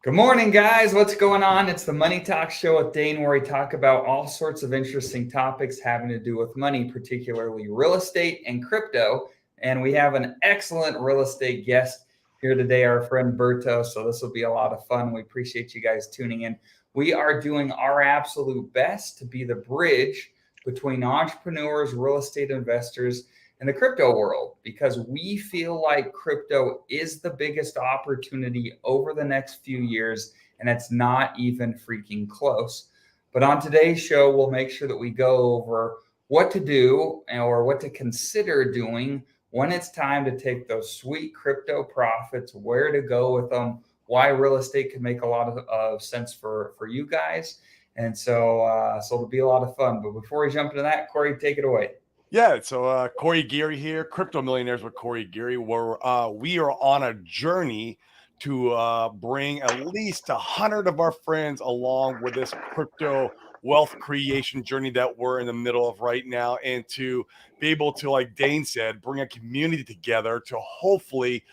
Good morning, guys. What's going on? It's the Money Talk Show with Dane, where we talk about all sorts of interesting topics having to do with money, particularly real estate and crypto. And we have an excellent real estate guest here today, our friend Berto. So this will be a lot of fun. We appreciate you guys tuning in. We are doing our absolute best to be the bridge between entrepreneurs, real estate investors, and the crypto world because we feel like crypto is the biggest opportunity over the next few years, and it's not even freaking close. But on today's show, we'll make sure that we go over what to do or what to consider doing when it's time to take those sweet crypto profits, where to go with them, why real estate can make a lot of sense for you guys. And so it'll be a lot of fun. But before we jump into that, Corey, take it away. Yeah, so Corey Geary here, Crypto Millionaires with Corey Geary, where we are on a journey to bring at least 100 of our friends along with this crypto wealth creation journey that we're in the middle of right now, and to be able to, like Dane said, bring a community together to hopefully,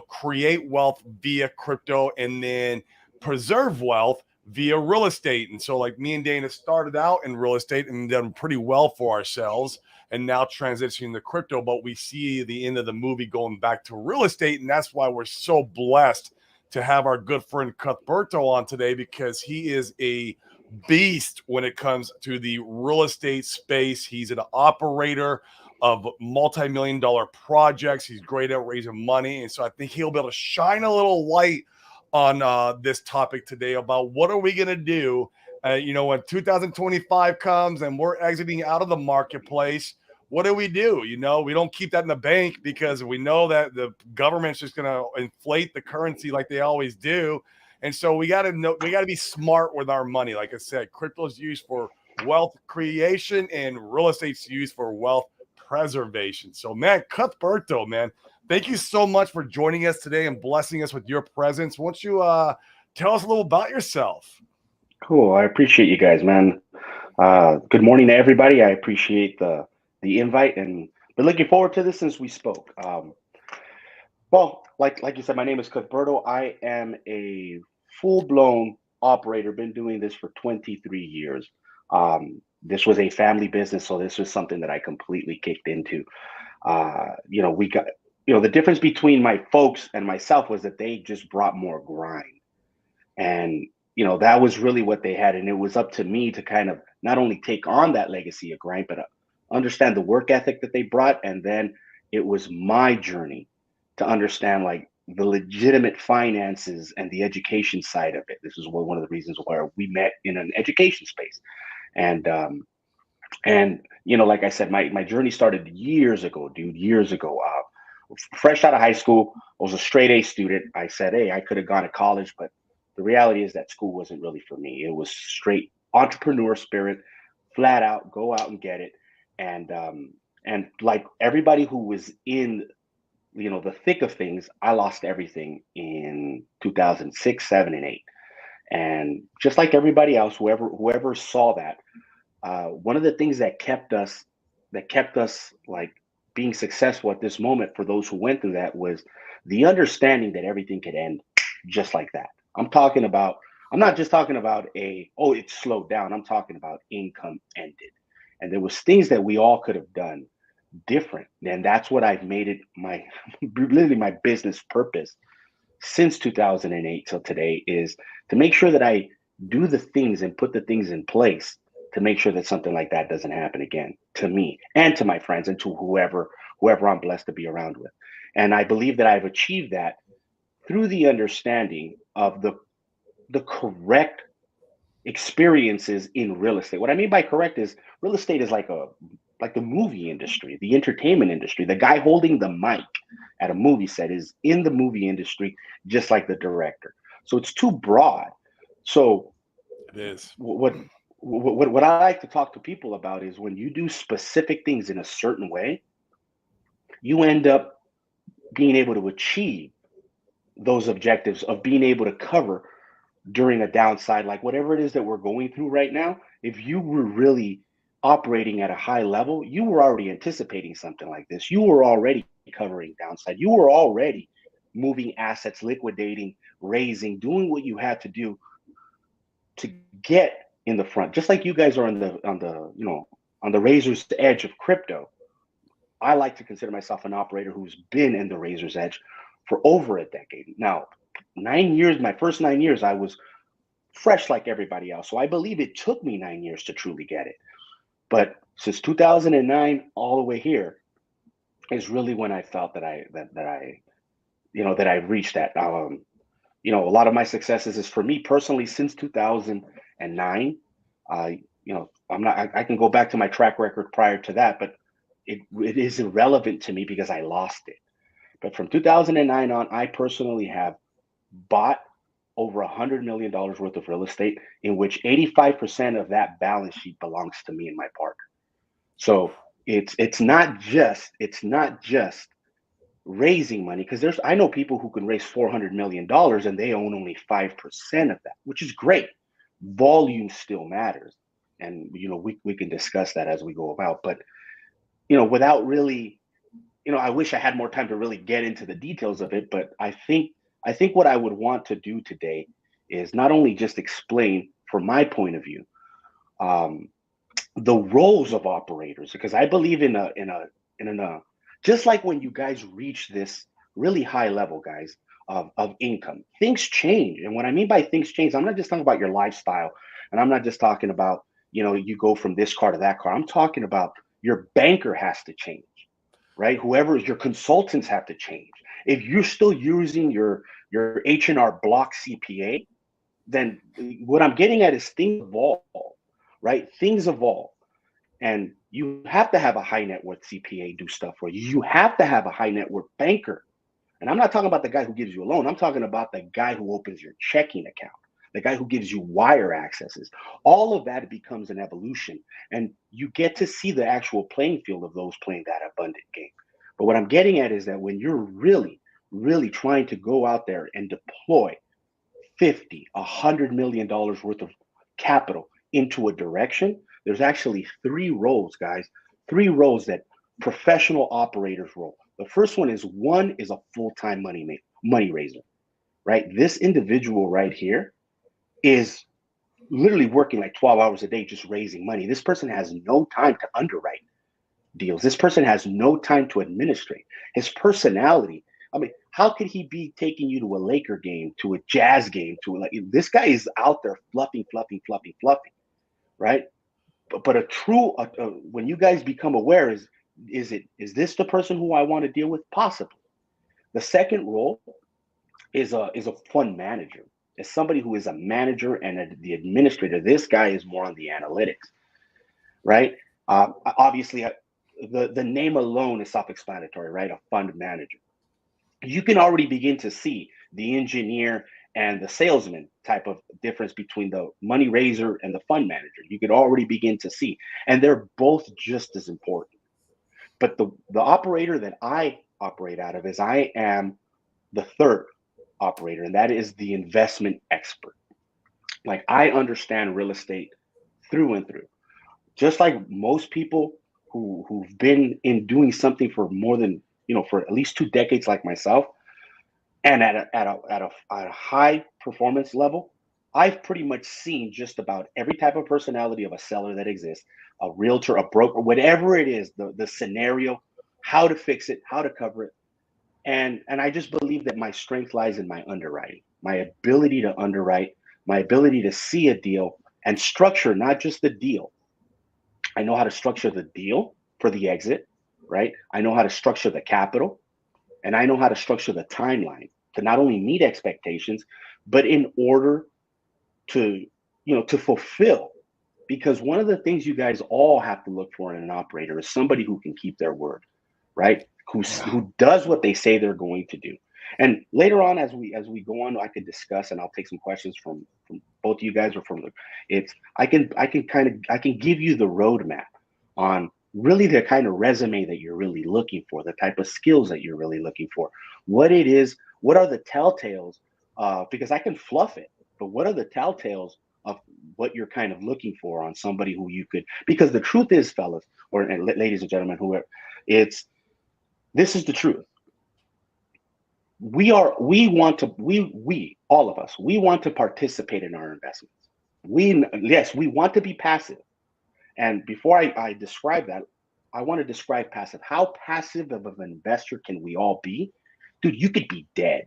create wealth via crypto and then preserve wealth via real estate. And so, like, me and Dane have started out in real estate and done pretty well for ourselves, and now transitioning to crypto, but we see the end of the movie going back to real estate. And that's why we're so blessed to have our good friend Cuthberto on today, because he is a beast when it comes to the real estate space. He's an operator of multi-million dollar projects. He's great at raising money. And so I think he'll be able to shine a little light on this topic today about what are we going to do when 2025 comes and we're exiting out of the marketplace. What do? We don't keep that in the bank, because we know that the government's just going to inflate the currency like they always do. And so we got to be smart with our money. Like I said, crypto is used for wealth creation and real estate's used for wealth preservation. So, man, Cuthberto, man, thank you so much for joining us today and blessing us with your presence. Won't you tell us a little about yourself? Cool. I appreciate you guys, man. Good morning to everybody. I appreciate the invite and been looking forward to this since we spoke. Well, like you said, my name is Cuthberto. I am a full-blown operator. Been doing this for 23 years. This was a family business, so this was something that I completely kicked into. We got, the difference between my folks and myself was that they just brought more grind. And, that was really what they had. And it was up to me to kind of not only take on that legacy of grind, but understand the work ethic that they brought. And then it was my journey to understand like the legitimate finances and the education side of it. This is one of the reasons why we met in an education space. And like I said, my journey started years ago, dude, years ago. Fresh out of high school, I was a straight A student. I said, hey, I could have gone to college, but the reality is that school wasn't really for me. It was straight entrepreneur spirit, flat out, go out and get it. And like everybody who was in the thick of things, I lost everything in 2006, 7, and 8. And just like everybody else, whoever saw that, one of the things that kept us like being successful at this moment for those who went through that was the understanding that everything could end just like that. I'm not just talking about it slowed down. I'm talking about income ended. And there was things that we all could have done different. And that's what I've made it my literally my business purpose since 2008 till today, is to make sure that I do the things and put the things in place to make sure that something like that doesn't happen again to me and to my friends and to whoever I'm blessed to be around with. And I believe that I've achieved that through the understanding of the correct experiences in real estate. What I mean by correct is real estate is like the movie industry, the entertainment industry. The guy holding the mic at a movie set is in the movie industry, just like the director. So it's too broad. So it is what I like to talk to people about is when you do specific things in a certain way, you end up being able to achieve those objectives of being able to cover during a downside, like whatever it is that we're going through right now. If you were really operating at a high level, you were already anticipating something like this. You were already covering downside. You were already moving assets, liquidating, raising, doing what you had to do to get in the front. Just like you guys are on the razor's edge of crypto. I like to consider myself an operator who's been in the razor's edge for over a decade. Now, 9 years, my first 9 years, I was fresh like everybody else. So I believe it took me 9 years to truly get it. But since 2009 all the way here is really when I felt that I've reached that. A lot of my successes is for me personally since 2009. I can go back to my track record prior to that, but it is irrelevant to me because I lost it. But from 2009 on, I personally have bought over $100 million worth of real estate, in which 85% of that balance sheet belongs to me and my partner. So it's not just raising money, because I know people who can raise $400 million and they own only 5% of that, which is great. Volume still matters, and we can discuss that as we go about. But without really, I wish I had more time to really get into the details of it. But I think what I would want to do today is not only just explain from my point of view the roles of operators, because I believe in a just like when you guys reach this really high level, guys, of income, things change. And what I mean by things change, I'm not just talking about your lifestyle, and I'm not just talking about you go from this car to that car. I'm talking about your banker has to change, right? Whoever your consultants have to change. If you're still using your H&R Block CPA, then what I'm getting at is things evolve, right? Things evolve. And you have to have a high net worth CPA do stuff for you. You have to have a high net worth banker. And I'm not talking about the guy who gives you a loan. I'm talking about the guy who opens your checking account, the guy who gives you wire accesses. All of that becomes an evolution. And you get to see the actual playing field of those playing that abundant game. But what I'm getting at is that when you're really, really trying to go out there and deploy $50-100 million worth of capital into a direction, there's actually three roles, guys. Three roles that professional operators roll. The first one is a full-time money raiser, right? This individual right here is literally working like 12 hours a day just raising money. This person has no time to underwrite deals. This person has no time to administrate. His personality, how could he be taking you to a Laker game, to a Jazz game, this guy is out there fluffing, right? But a true, when you guys become aware, is this the person who I want to deal with? Possibly. The second role is a fund manager. Is somebody who is a manager and the administrator. This guy is more on the analytics, right? Obviously, the name alone is self-explanatory, right? A fund manager. You can already begin to see the engineer and the salesman type of difference between the money raiser and the fund manager. You could already begin to see, and they're both just as important. But the operator that I operate out of is I am the third operator, and that is the investment expert. Like, I understand real estate through and through. Just like most people who've been in doing something for more than, for at least 2 decades, like myself, and at a high performance level, I've pretty much seen just about every type of personality of a seller that exists, a realtor, a broker, whatever it is, the scenario, how to fix it, how to cover it. And I just believe that my strength lies in my underwriting, my ability to underwrite, my ability to see a deal and structure not just the deal. I know how to structure the deal for the exit, right? I know how to structure the capital, and I know how to structure the timeline to not only meet expectations, but in order to, to fulfill. Because one of the things you guys all have to look for in an operator is somebody who can keep their word, right? Who does what they say they're going to do. And later on, as we go on, I could discuss, and I'll take some questions from both of you guys, or from I can give you the roadmap on really the kind of resume that you're really looking for, the type of skills that you're really looking for, what it is, what are the telltales, because I can fluff it, but what are the telltales of what you're kind of looking for on somebody who you could, because the truth is, fellas, and ladies and gentlemen, this is the truth. we want to, all of us, we want to participate in our investments. Yes, we want to be passive. And before I describe that, I want to describe passive. How passive of an investor can we all be? Dude, you could be dead,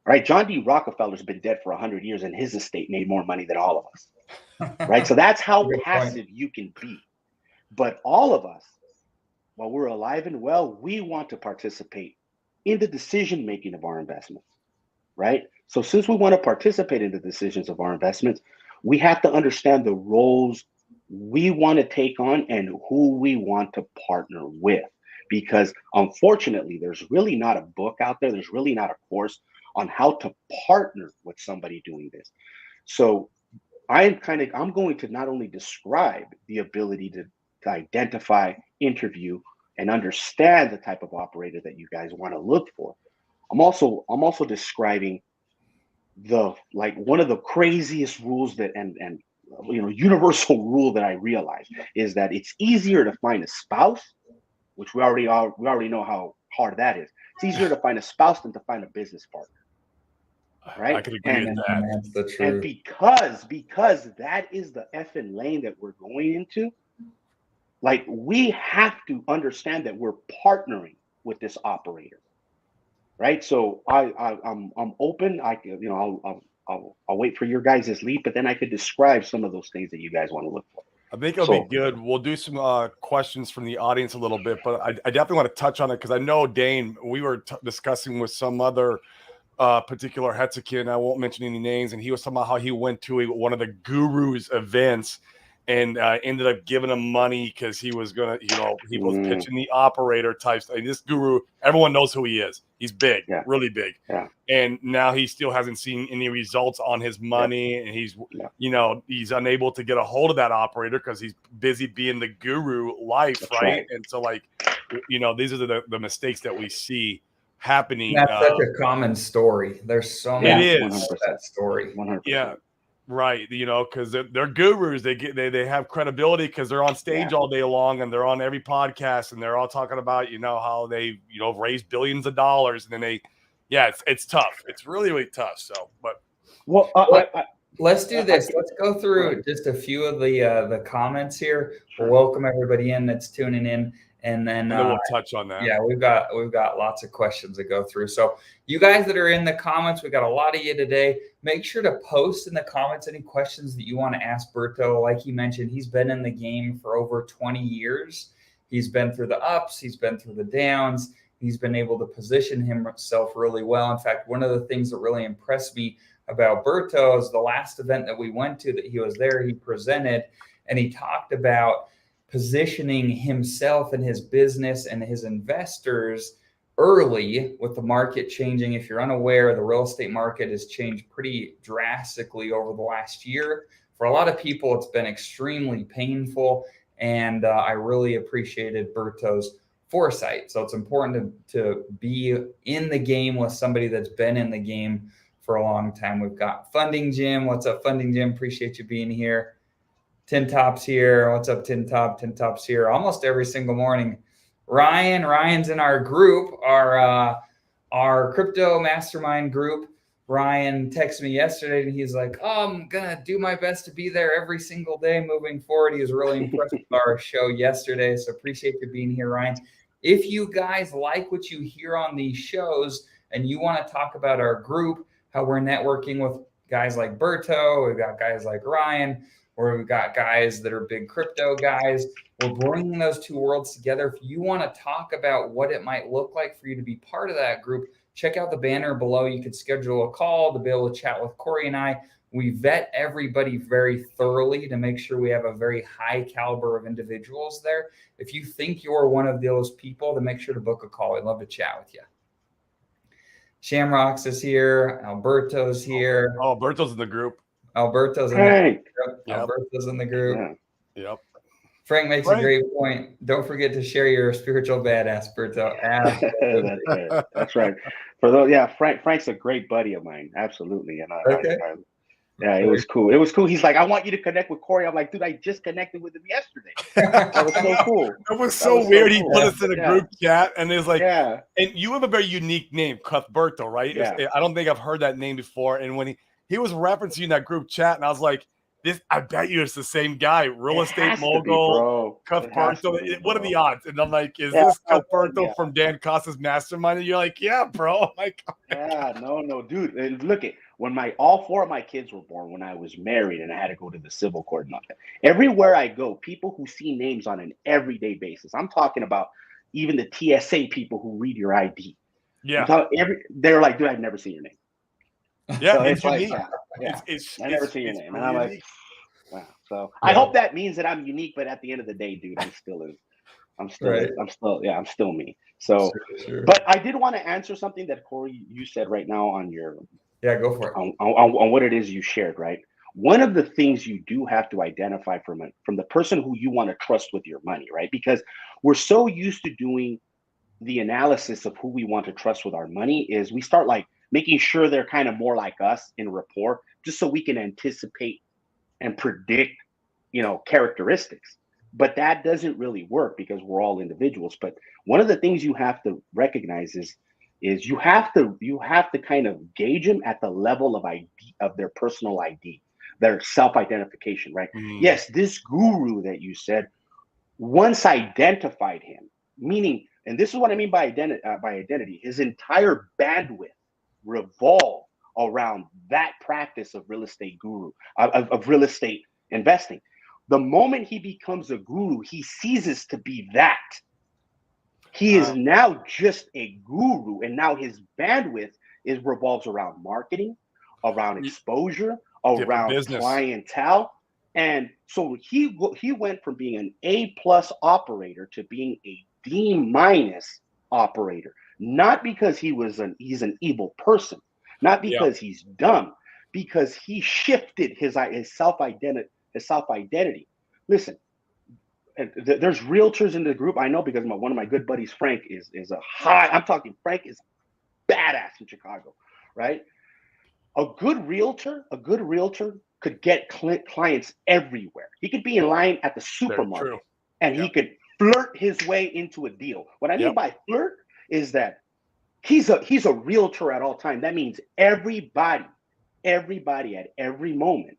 right? John D. Rockefeller's been dead for 100 years and his estate made more money than all of us, right? So that's how passive you can be. But all of us, while we're alive and well, we want to participate in the decision-making of our investments, right? So since we want to participate in the decisions of our investments, we have to understand the roles we want to take on and who we want to partner with. Because unfortunately, there's really not a book out there. There's really not a course on how to partner with somebody doing this. So I'm going to not only describe the ability to identify, interview, and understand the type of operator that you guys want to look for. I'm also describing one of the craziest rules that and universal rule that I realized is that it's easier to find a spouse, which we already know how hard that is. It's easier to find a spouse than to find a business partner. Right? I could agree with that. That's the truth. And because that is the effing lane that we're going into, like, we have to understand that we're partnering with this operator, right? So I'm open. I'll wait for your guys' lead, but then I could describe some of those things that you guys want to look for. I think it'll be good. We'll do some questions from the audience a little bit, but I definitely want to touch on it because I know, Dane, we were discussing with some other particular Hexican, I won't mention any names, and he was talking about how he went to one of the gurus events and ended up giving him money because he was gonna, he was pitching the operator types. And this guru, everyone knows who he is. He's big, really big. Yeah. And now he still hasn't seen any results on his money, and he's, he's unable to get a hold of that operator because he's busy being the guru life, right? And so, these are the mistakes that we see happening. That's such a common story. There's so many. It is that story. 100%. Yeah. Right, because they're gurus. They have credibility because they're on stage all day long and they're on every podcast and they're all talking about how they raised billions of dollars, and then it's tough. It's really, really tough. So, but let's do this. Let's go through just a few of the comments here. We'll welcome everybody in that's tuning in. And then we'll touch on that. Yeah, we've got lots of questions to go through. So you guys that are in the comments, we got a lot of you today. Make sure to post in the comments any questions that you want to ask Berto. Like he mentioned, he's been in the game for over 20 years. He's been through the ups. He's been through the downs. He's been able to position himself really well. In fact, one of the things that really impressed me about Berto is the last event that we went to that he was there, he presented, and he talked about positioning himself and his business and his investors early with the market changing. If you're unaware, the real estate market has changed pretty drastically over the last year. For a lot of people, it's been extremely painful, and I really appreciated Berto's foresight. So it's important to be in the game with somebody that's been in the game for a long time. We've got Funding Jim. What's up, Funding Jim? Appreciate you being here. Tin Top's here. What's up, Tin Top? Tin Top's here almost every single morning. Ryan's in our group, our crypto mastermind group. Ryan texted me yesterday and he's like, I'm gonna do my best to be there every single day moving forward. He was really impressed with our show yesterday. So appreciate you being here, Ryan. If you guys like what you hear on these shows and you want to talk about our group, how we're networking with guys like Berto, we've got guys like Ryan, or we've got guys that are big crypto guys. We're bringing those two worlds together. If you want to talk about what it might look like for you to be part of that group, check out the banner below. You could schedule a call to be able to chat with Corey and I. We vet everybody very thoroughly to make sure we have a very high caliber of individuals there. If you think you're one of those people, then make sure to book a call. I'd love to chat with you. Shamrocks is here. Alberto's here. Oh, Alberto's in the group. Alberto's in the group. Yep. Alberto's in the group. Yep. Frank makes a great point. Don't forget to share your spiritual badass, Berto. That's right. For those, Frank's a great buddy of mine. Absolutely. And Yeah, it was cool. It was cool. He's like, I want you to connect with Corey. I'm like, dude, I just connected with him yesterday. That was so cool. It was That so was so weird. He cool. put us in a Yeah. group chat, and it's like, Yeah. and you have a very unique name, Cuthberto, right? Yeah. I don't think I've heard that name before. And when he was referencing in that group chat, and I was like, I bet you it's the same guy, real It estate has to be, mogul, bro. It has to Cuthberto. be, What are bro. the odds? And I'm like, is Yeah, this Cuthberto yeah. from Dan Costa's Mastermind? And you're like, yeah, bro. I'm like, Yeah, no, dude. And look at when all 4 of my kids were born, when I was married and I had to go to the civil court and all that. Everywhere I go, people who see names on an everyday basis. I'm talking about even the TSA people who read your ID. yeah, They're like, dude, I've never seen your name. yeah, So it's it's like, unique. yeah, It's I never seen your name, and I'm unique. like, wow. So I hope that means that I'm unique, but at the end of the day, dude, I'm still me. So, Sure. but I did want to answer something that Corey you said right now on your Go for it. on what it is you shared, right? One of the things you do have to identify from the person who you want to trust with your money, right? Because we're so used to doing the analysis of who we want to trust with our money is we start like making sure they're kind of more like us in rapport, just so we can anticipate and predict, characteristics. But that doesn't really work because we're all individuals. But one of the things you have to recognize is you have to kind of gauge them at the level of ID, of their personal ID, their self-identification, right? Yes, this guru that you said once identified him, meaning, and this is what I mean by identity, his entire bandwidth revolved around that practice of real estate guru, of real estate investing. The moment he becomes a guru, he ceases to be that. He is now just a guru, and now his bandwidth revolves around marketing, around exposure, around clientele. And so he went from being an A+ operator to being a D- operator, not because he's an evil person, not because he's dumb, because he shifted his self-identity. Listen, there's realtors in the group. I know because one of my good buddies, Frank, is Frank is badass in Chicago, right? A good realtor could get clients everywhere. He could be in line at the supermarket and he could flirt his way into a deal. What I mean by flirt is that he's a realtor at all time. That means everybody at every moment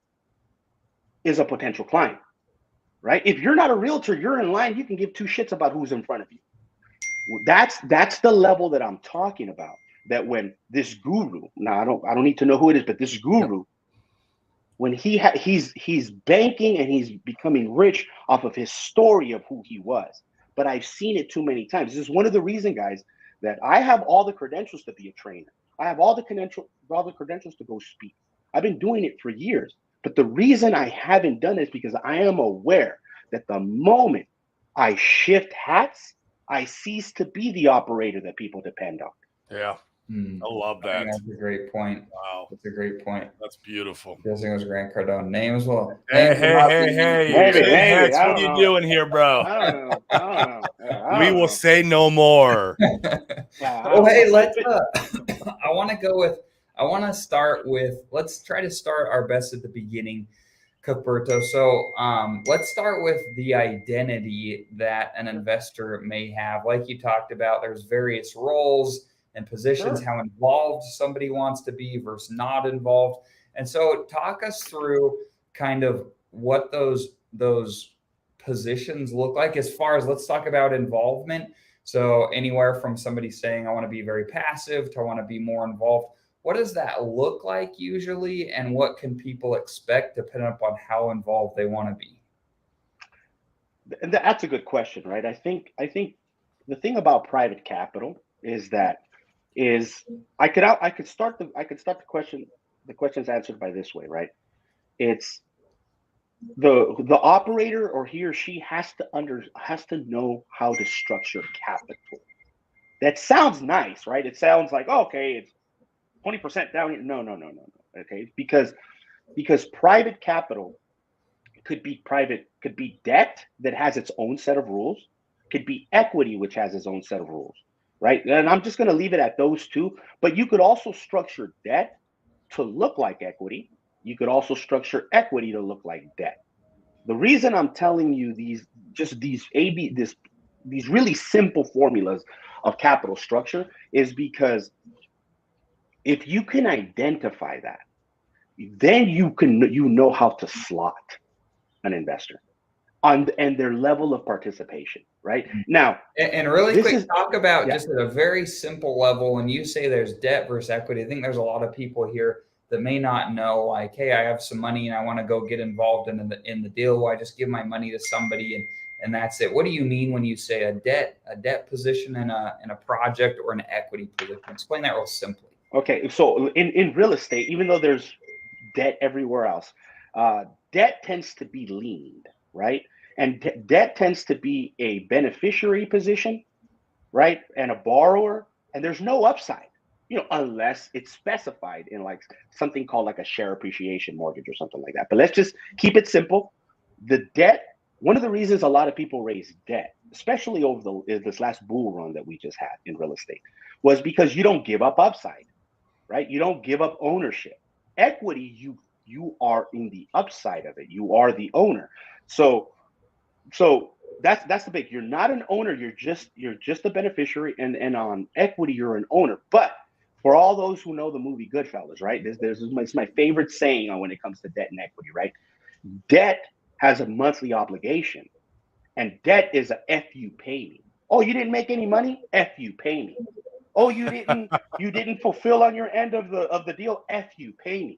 is a potential client, right? If you're not a realtor, you're in line, you can give 2 shits about who's in front of you. That's the level that I'm talking about. That when this guru, now I don't need to know who it is, but this guru, when he's banking and he's becoming rich off of his story of who he was. But I've seen it too many times. This is one of the reasons, guys, that I have all the credentials to be a trainer. I have all the credentials to go speak. I've been doing it for years. But the reason I haven't done it is because I am aware that the moment I shift hats, I cease to be the operator that people depend on. Yeah. I love that. That's a great point. Wow. That's a great point. That's beautiful. Guessing it was Grant Cardone. Name as well. Hey. Maybe. What are you doing here, bro? I don't know. We will say no more. Hey, let's I want to start with, let's try to start our best at the beginning, Cuthberto. So let's start with the identity that an investor may have. Like you talked about, there's various roles and positions, how involved somebody wants to be versus not involved. And so talk us through kind of what those positions look like as far as, let's talk about involvement. So anywhere from somebody saying, I want to be very passive to I want to be more involved. What does that look like usually? And what can people expect depending upon how involved they want to be? That's a good question, right? I think the thing about private capital is that I could start the question's answered by this way, right? It's the operator, or he or she has to know how to structure capital. That sounds nice, right? It sounds like, okay, it's 20% down here. No. Okay, because private capital could be debt that has its own set of rules, could be equity which has its own set of rules, right? And I'm just going to leave it at those two. But you could also structure debt to look like equity. You could also structure equity to look like debt. The reason I'm telling you these really simple formulas of capital structure is because if you can identify that, then you know how to slot an investor and their level of participation. Right now, and really quick, talk about just at a very simple level. When you say there's debt versus equity, I think there's a lot of people here that may not know, like, hey, I have some money and I want to go get involved in the deal. I just give my money to somebody and that's it. What do you mean when you say a debt position in a project or an equity position? Explain that real simply. Okay, so in real estate, even though there's debt everywhere else, debt tends to be leaned, right? And debt tends to be a beneficiary position, right? And a borrower, and there's no upside, unless it's specified in like something called like a share appreciation mortgage or something like that. But let's just keep it simple. The debt, one of the reasons a lot of people raise debt, especially over this last bull run that we just had in real estate, was because you don't give up upside, right? You don't give up ownership. Equity, you are in the upside of it. You are the owner. So that's the big. You're not an owner. You're just a beneficiary, and on equity, you're an owner. But for all those who know the movie Goodfellas, right? It's my favorite saying on when it comes to debt and equity, right? Debt has a monthly obligation, and debt is a F you pay me. Oh, you didn't make any money? F you pay me. Oh, you didn't fulfill on your end of the deal? F you pay me.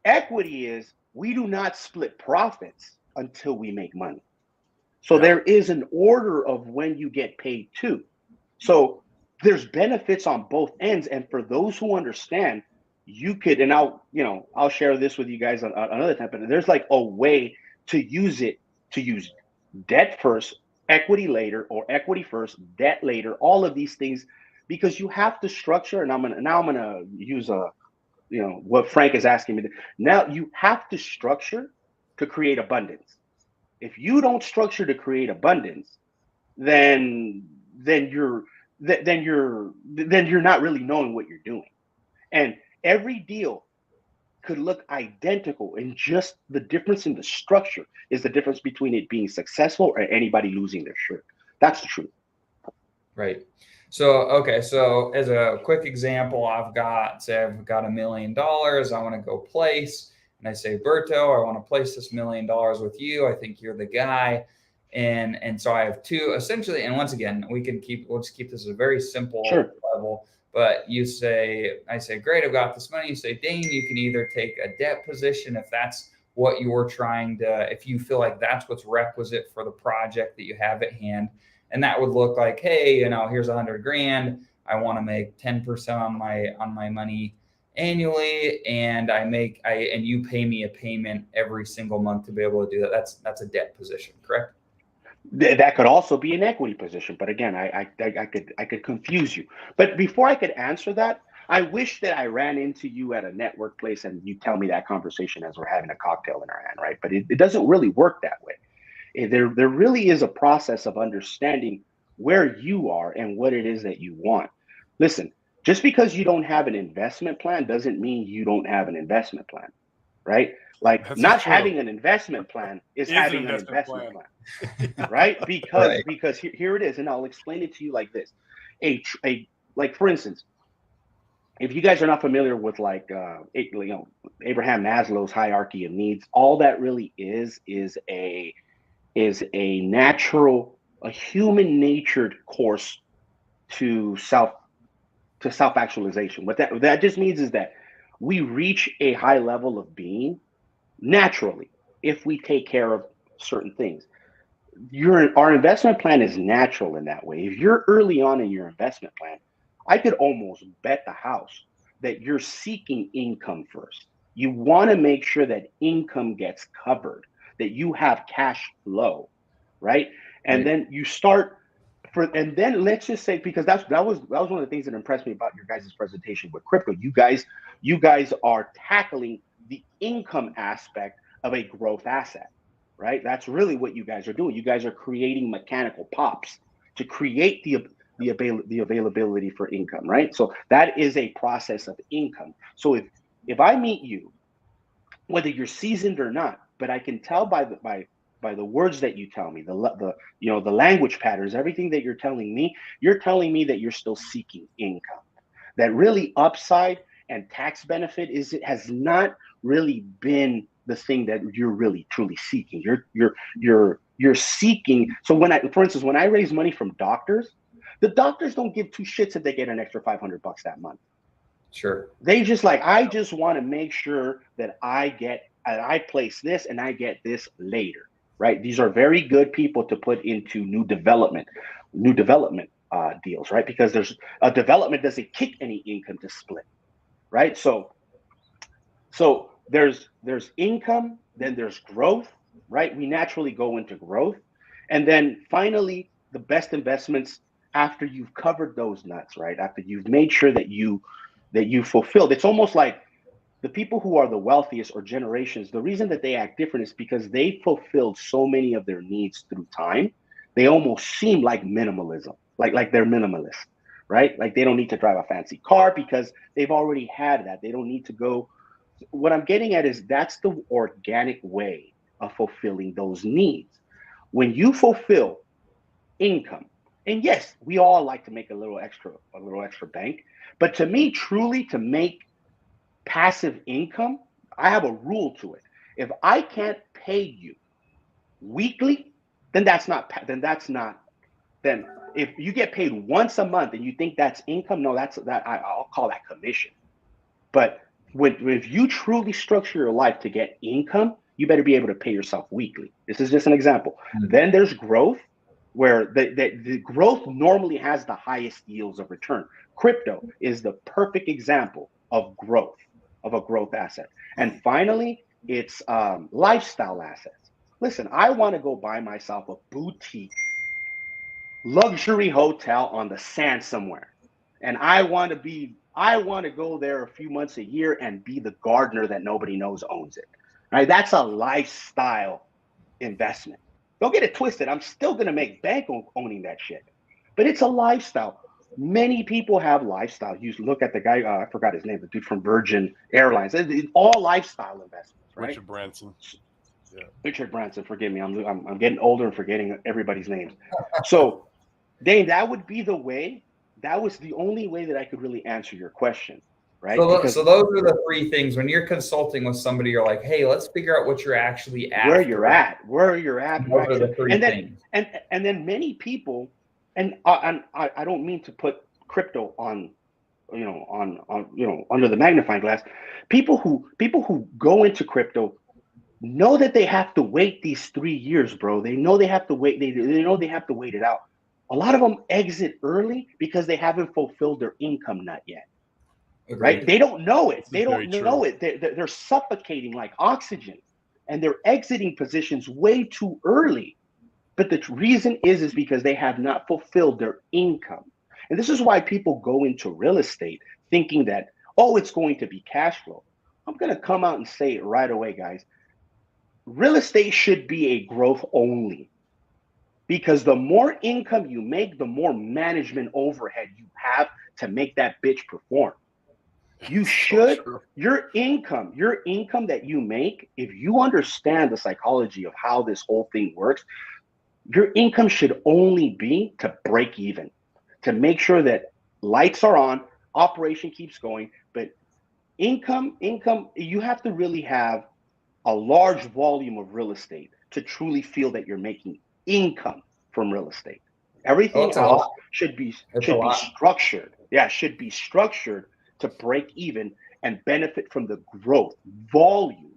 Equity is we do not split profits until we make money. So there is an order of when you get paid too. So there's benefits on both ends. And for those who understand, you could, and I'll share this with you guys on another time, but there's like a way to use debt first, equity later, or equity first, debt later, all of these things, because you have to structure, and I'm gonna use what Frank is asking me to. Now you have to structure to create abundance. If you don't structure to create abundance, then you're not really knowing what you're doing. And every deal could look identical, and just the difference in the structure is the difference between it being successful or anybody losing their shirt. That's the truth. Right. So as a quick example, I've got $1 million. I want to go place. And I say, Berto, I want to place this $1 million with you. I think you're the guy. And so I have two essentially. And once again, we'll just keep this at a very simple level. But I say, great, I've got this money. You say, Dane, you can either take a debt position if that's what you're if you feel like that's what's requisite for the project that you have at hand. And that would look like, hey, here's $100,000. I want to make 10% on my money annually, and you pay me a payment every single month to be able to do that. That's a debt position, correct? That could also be an equity position, but again, I could confuse you. But before I could answer that, I wish that I ran into you at a network place and you tell me that conversation as we're having a cocktail in our hand, right? But it doesn't really work that way. There really is a process of understanding where you are and what it is that you want. Listen, just because you don't have an investment plan doesn't mean you don't have an investment plan, right? Like having an investment plan is having an investment plan, right? Because here it is, and I'll explain it to you like this. Like for instance, if you guys are not familiar with Abraham Maslow's hierarchy of needs, all that really is a natural, a human natured course to self-actualization. What that just means is that we reach a high level of being naturally if we take care of certain things. Our investment plan is natural in that way. If you're early on in your investment plan, I could almost bet the house that you're seeking income first. You want to make sure that income gets covered, that you have cash flow, right? And then you start and then let's just say, because that was one of the things that impressed me about your guys' presentation with crypto. You guys are tackling the income aspect of a growth asset, right? That's really what you guys are doing. You guys are creating mechanical pops to create the availability for income, right? So that is a process of income. So if I meet you whether you're seasoned or not. But I can tell by the words that you tell me, the language patterns, everything that you're telling me that you're still seeking income. That really upside and tax benefit has not really been the thing that you're really truly seeking. You're seeking. So for instance, when I raise money from doctors, the doctors don't give two shits if they get an extra $500 that month. Sure. They just like, I just want to make sure that I place this and I get this later, right? These are very good people to put into new development deals, right? Because there's a development doesn't kick any income to split, right? So there's income, then there's growth, right? We naturally go into growth. And then finally, the best investments after you've covered those nuts, right? After you've made sure that you fulfilled. It's almost like the people who are the wealthiest or generations, the reason that they act different is because they fulfilled so many of their needs through time. They almost seem like minimalism, like they're minimalist, right? Like they don't need to drive a fancy car because they've already had that. They don't need to go. What I'm getting at is that's the organic way of fulfilling those needs. When you fulfill income, and yes, we all like to make a little extra bank, but to me, truly to make passive income, I have a rule to it. If I can't pay you weekly, then if you get paid once a month and you think that's income, no, I'll call that commission. But if you truly structure your life to get income, you better be able to pay yourself weekly. This is just an example. Mm-hmm. Then there's growth, where the growth normally has the highest yields of return. Crypto is the perfect example of growth, of a growth asset. And finally, it's lifestyle assets. Listen, I want to go buy myself a boutique luxury hotel on the sand somewhere. And I want to go there a few months a year and be the gardener that nobody knows owns it. Right? That's a lifestyle investment. Don't get it twisted. I'm still going to make bank owning that shit. But it's a lifestyle. Many people have lifestyle. You look at the guy, I forgot his name, the dude from Virgin Airlines. It's all lifestyle investments, right? Richard Branson. Yeah. Richard Branson, forgive me. I'm getting older and forgetting everybody's names. So, Dane, that would be the way. That was the only way that I could really answer your question, right? So those are the three things. When you're consulting with somebody, you're like, hey, let's figure out what you're actually after. Where you're at. Those are the three things. And then many people, and I don't mean to put crypto on under the magnifying glass. People who go into crypto know that they have to wait these 3 years, bro. They know they have to wait. They know they have to wait it out. A lot of them exit early because they haven't fulfilled their income nut yet. Agreed. Right? They don't know it. They don't know it. They're suffocating like oxygen, and they're exiting positions way too early. But the reason is because they have not fulfilled their income. And this is why people go into real estate thinking that, oh, it's going to be cash flow. I'm going to come out and say it right away, guys. Real estate should be a growth only, because the more income you make, the more management overhead you have to make that bitch perform. You should, your income that you make, if you understand the psychology of how this whole thing works, your income should only be to break even, to make sure that lights are on, operation keeps going. But income, you have to really have a large volume of real estate to truly feel that you're making income from real estate. Everything else should be structured. Yeah, should be structured to break even and benefit from the growth volume.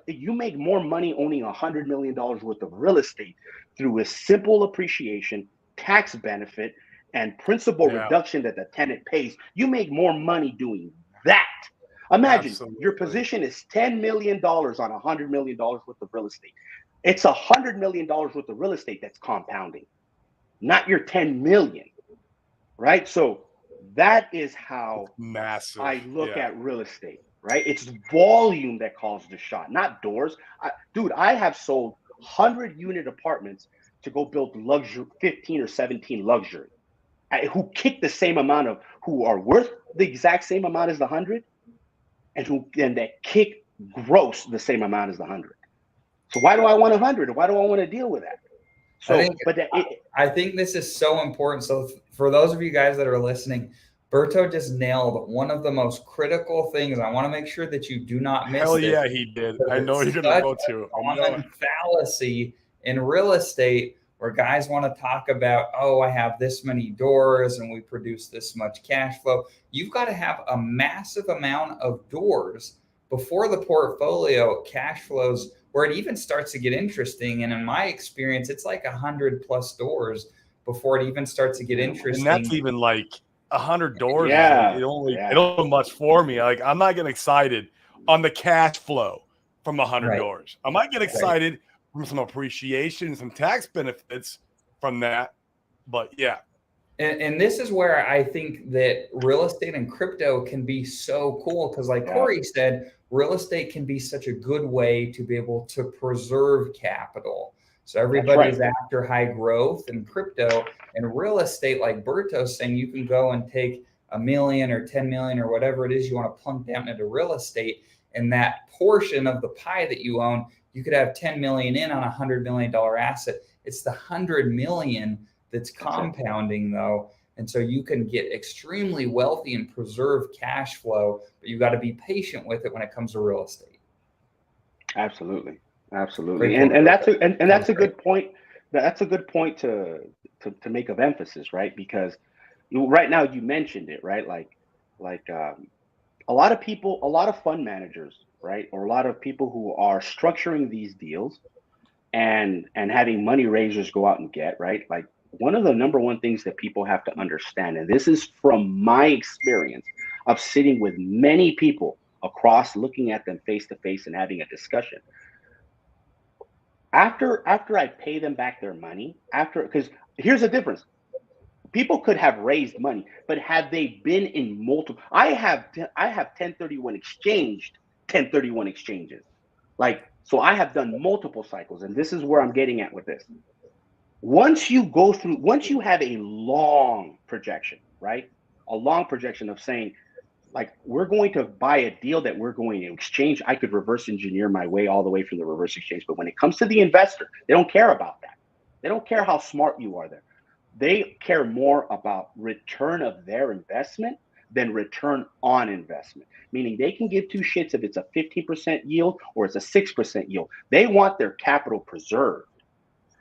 You make more money owning $100 million worth of real estate through a simple appreciation, tax benefit, and principal reduction that the tenant pays. You make more money doing that. Imagine your position is $10 million on $100 million worth of real estate. It's $100 million worth of real estate that's compounding, not your 10 million, right? So that is how massive I look at real estate, right? It's volume that calls the shot, not doors. Dude, I have sold 100-unit apartments to go build luxury, 15 or 17 luxury, who kick the same amount of, who are worth the exact same amount as the 100, and that kick gross the same amount as the 100. So why do I want 100? Why do I want to deal with that? So, I think this is so important. So for those of you guys that are listening, Berto just nailed one of the most critical things. I want to make sure that you do not miss. Hell yeah, he did. I know you're gonna go to. Common fallacy in real estate where guys want to talk about, oh, I have this many doors and we produce this much cash flow. You've got to have a massive amount of doors before the portfolio cash flows, where it even starts to get interesting. And in my experience, it's like 100+ doors before it even starts to get interesting. And that's even like 100 doors. Yeah. It don't much for me. Like, I'm not getting excited on the cash flow from 100 doors. I might get excited from some appreciation, some tax benefits from that. But yeah. And this is where I think that real estate and crypto can be so cool, because like Corey said, real estate can be such a good way to be able to preserve capital. So everybody's after high growth, and crypto and real estate, like Berto's saying, you can go and take $1 million or 10 million or whatever it is you want to plunk down into real estate. And that portion of the pie that you own, you could have 10 million in on $100 million asset. It's the 100 million that's compounding though. And so you can get extremely wealthy and preserve cash flow, but you got to be patient with it when it comes to real estate. Absolutely. And that's a good point. That's a good point to make of emphasis, right? Because right now you mentioned it, right? Like a lot of people, a lot of fund managers, right? Or a lot of people who are structuring these deals and having money raisers go out and get, right? Like, one of the number one things that people have to understand, and this is from my experience of sitting with many people across, looking at them face to face and having a discussion. After I pay them back their money, because here's the difference. People could have raised money, but have they been in multiple? I have 1031 exchanges. Like, so I have done multiple cycles, and this is where I'm getting at with this. Once you have a long projection, right? A long projection of saying, like, we're going to buy a deal that we're going to exchange. I could reverse engineer my way all the way from the reverse exchange. But when it comes to the investor, they don't care about that. They don't care how smart you are there. They care more about return of their investment than return on investment. Meaning they can give two shits if it's a 15% yield or it's a 6% yield. They want their capital preserved.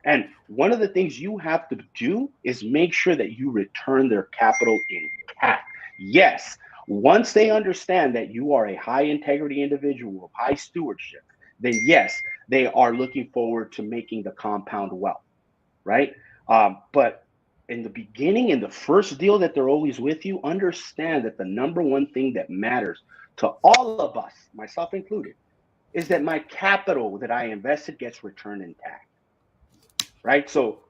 And one of the things you have to do is make sure that you return their capital intact. Yes, once they understand that you are a high integrity individual of high stewardship, then yes, they are looking forward to making the compound wealth, right? But in the beginning, in the first deal that they're always with you, understand that the number one thing that matters to all of us, myself included, is that my capital that I invested gets returned intact. Right. So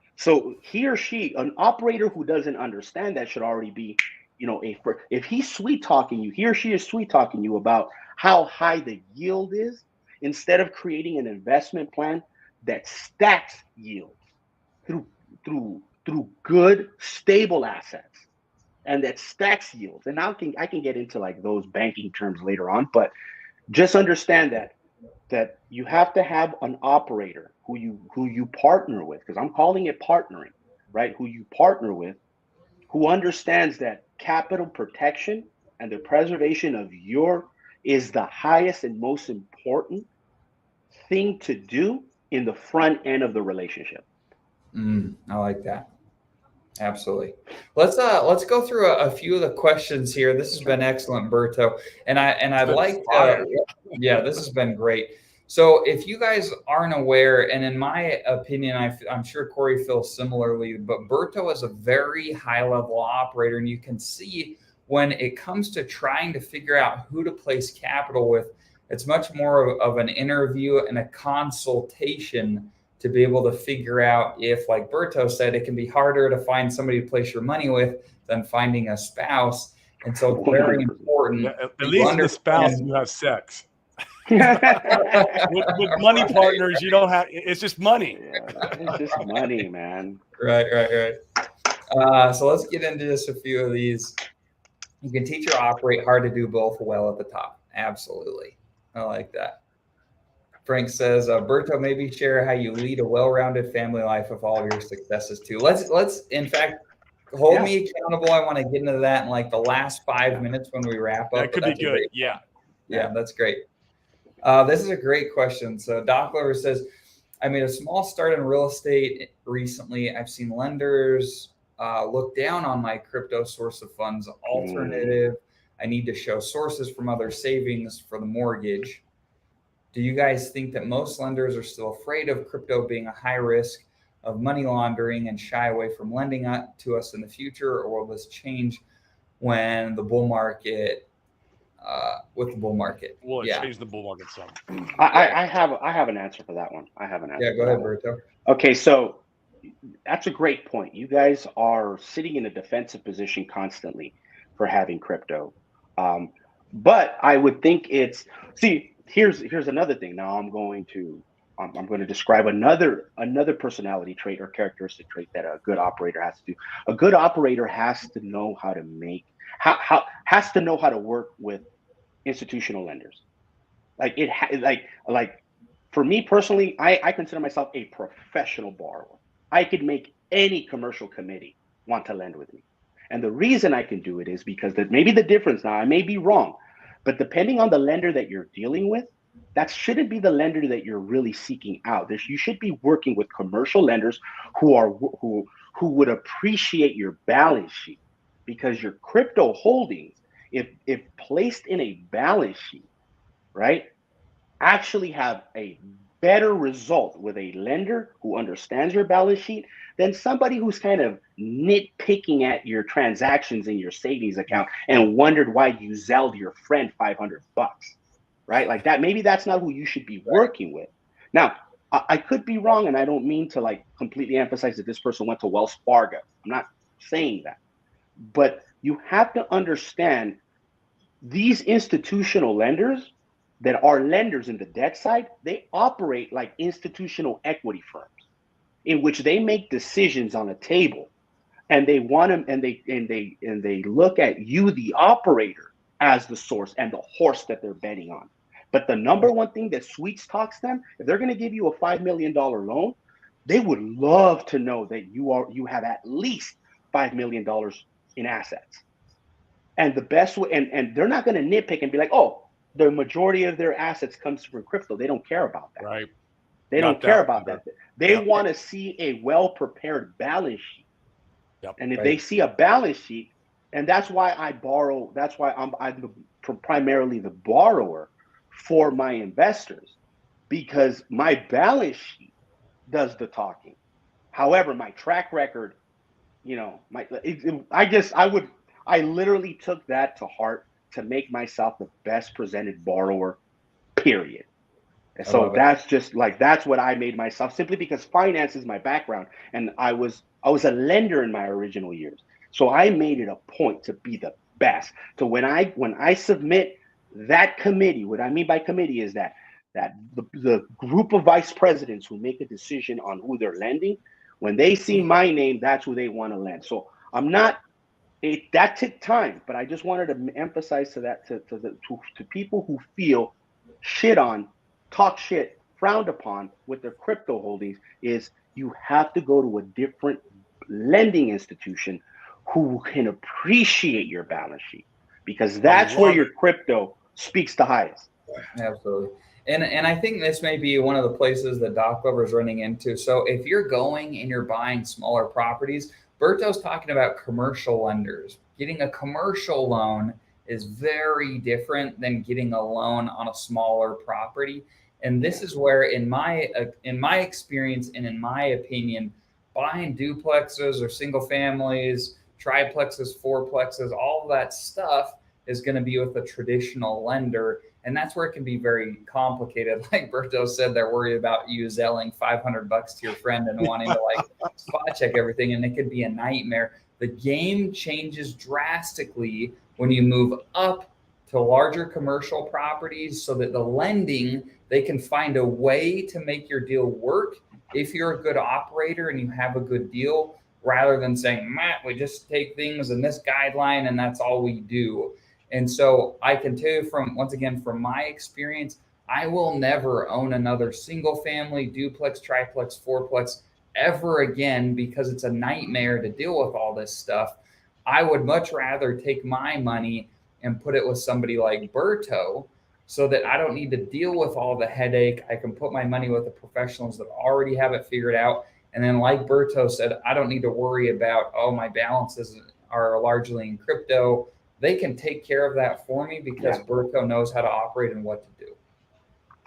he or she, an operator who doesn't understand that, should already be, if he's sweet talking you, he or she is sweet talking you about how high the yield is, instead of creating an investment plan that stacks yield through good, stable assets, and that stacks yields. And I can get into like those banking terms later on, but just understand that you have to have an operator who you partner with, because I'm calling it partnering, right? Who you partner with, who understands that capital protection and the preservation of is the highest and most important thing to do in the front end of the relationship. I like that. Absolutely. Let's go through a few of the questions here. This has been excellent, Berto, and I'd like this has been great. So if you guys aren't aware, and in my opinion, I'm sure Corey feels similarly, but Berto is a very high level operator, and you can see when it comes to trying to figure out who to place capital with, it's much more of an interview and a consultation to be able to figure out if, like Berto said, it can be harder to find somebody to place your money with than finding a spouse. And so it's very important. At least the spouse, you have sex. with money partners, you don't have, it's just money. It's just money, man. Right. So let's get into just a few of these. You can teach or operate, hard to do both well at the top. Absolutely. I like that. Frank says, Berto, maybe share how you lead a well-rounded family life with all of your successes too. Let's in fact hold me accountable. I want to get into that in like the last 5 minutes when we wrap up. That could be good. Yeah, that's great. This is a great question. So Doc Lover says, I made a small start in real estate recently. I've seen lenders look down on my crypto source of funds alternative. I need to show sources from other savings for the mortgage. Do you guys think that most lenders are still afraid of crypto being a high risk of money laundering and shy away from lending to us in the future, or will this change when the bull market, with the bull market? Will it change the bull market some? I have an answer for that one. Yeah, go ahead, Berto. Okay, so that's a great point. You guys are sitting in a defensive position constantly for having crypto. But I would think here's another thing. Now I'm going to describe another personality trait or characteristic trait that a good operator has to do. A good operator has to know how to has to know how to work with institutional lenders. Like for me personally, I consider myself a professional borrower. I could make any commercial committee want to lend with me. And the reason I can do it is because maybe the difference, now I may be wrong, but depending on the lender that you're dealing with, that shouldn't be the lender that you're really seeking out. You should be working with commercial lenders who would appreciate your balance sheet, because your crypto holdings, if placed in a balance sheet, right, actually have a better result with a lender who understands your balance sheet than somebody who's kind of nitpicking at your transactions in your savings account and wondered why you zelled your friend $500, right? Like that, maybe that's not who you should be working with. Now, I could be wrong, and I don't mean to like completely emphasize that this person went to Wells Fargo. I'm not saying that, but you have to understand these institutional lenders that are lenders in the debt side, they operate like institutional equity firms in which they make decisions on a table, and they want them, and they look at you, the operator, as the source and the horse that they're betting on. But the number one thing that sweet talks them, if they're going to give you a $5 million loan, they would love to know that you have at least $5 million in assets. And the best way, and they're not going to nitpick and be like, oh, the majority of their assets comes from crypto. They don't care about that. Right. They don't care about that. They want to see a well-prepared balance sheet. Yep. And if they see a balance sheet, and that's why I borrow, that's why I'm primarily the borrower for my investors, because my balance sheet does the talking. However, my track record, I literally took that to heart to make myself the best presented borrower, period. And so that's what I made myself, simply because finance is my background, and I was a lender in my original years. So I made it a point to be the best. So when I submit that committee, what I mean by committee is that the group of vice presidents who make a decision on who they're lending, when they see my name, that's who they want to lend. So that took time, but I just wanted to emphasize to people who feel shit on, talk shit, frowned upon with their crypto holdings, is you have to go to a different lending institution who can appreciate your balance sheet, because that's where your crypto speaks the highest. Absolutely. And I think this may be one of the places that Doc Lover is running into. So if you're going and you're buying smaller properties, Berto's talking about commercial lenders. Getting a commercial loan is very different than getting a loan on a smaller property. And this is where, in my experience and in my opinion, buying duplexes or single families, triplexes, fourplexes, all of that stuff is going to be with a traditional lender. And that's where it can be very complicated. Like Berto said, they're worried about you zelling $500 to your friend and wanting to spot check everything. And it could be a nightmare. The game changes drastically when you move up to larger commercial properties, so that the lending, they can find a way to make your deal work if you're a good operator and you have a good deal, rather than saying, Matt, we just take things in this guideline and that's all we do. And so I can tell you from my experience, I will never own another single family, duplex, triplex, fourplex ever again because it's a nightmare to deal with all this stuff. I would much rather take my money and put it with somebody like Berto so that I don't need to deal with all the headache. I can put my money with the professionals that already have it figured out. And then, like Berto said, I don't need to worry about, oh, my balances are largely in crypto. They can take care of that for me because Berto knows how to operate and what to do.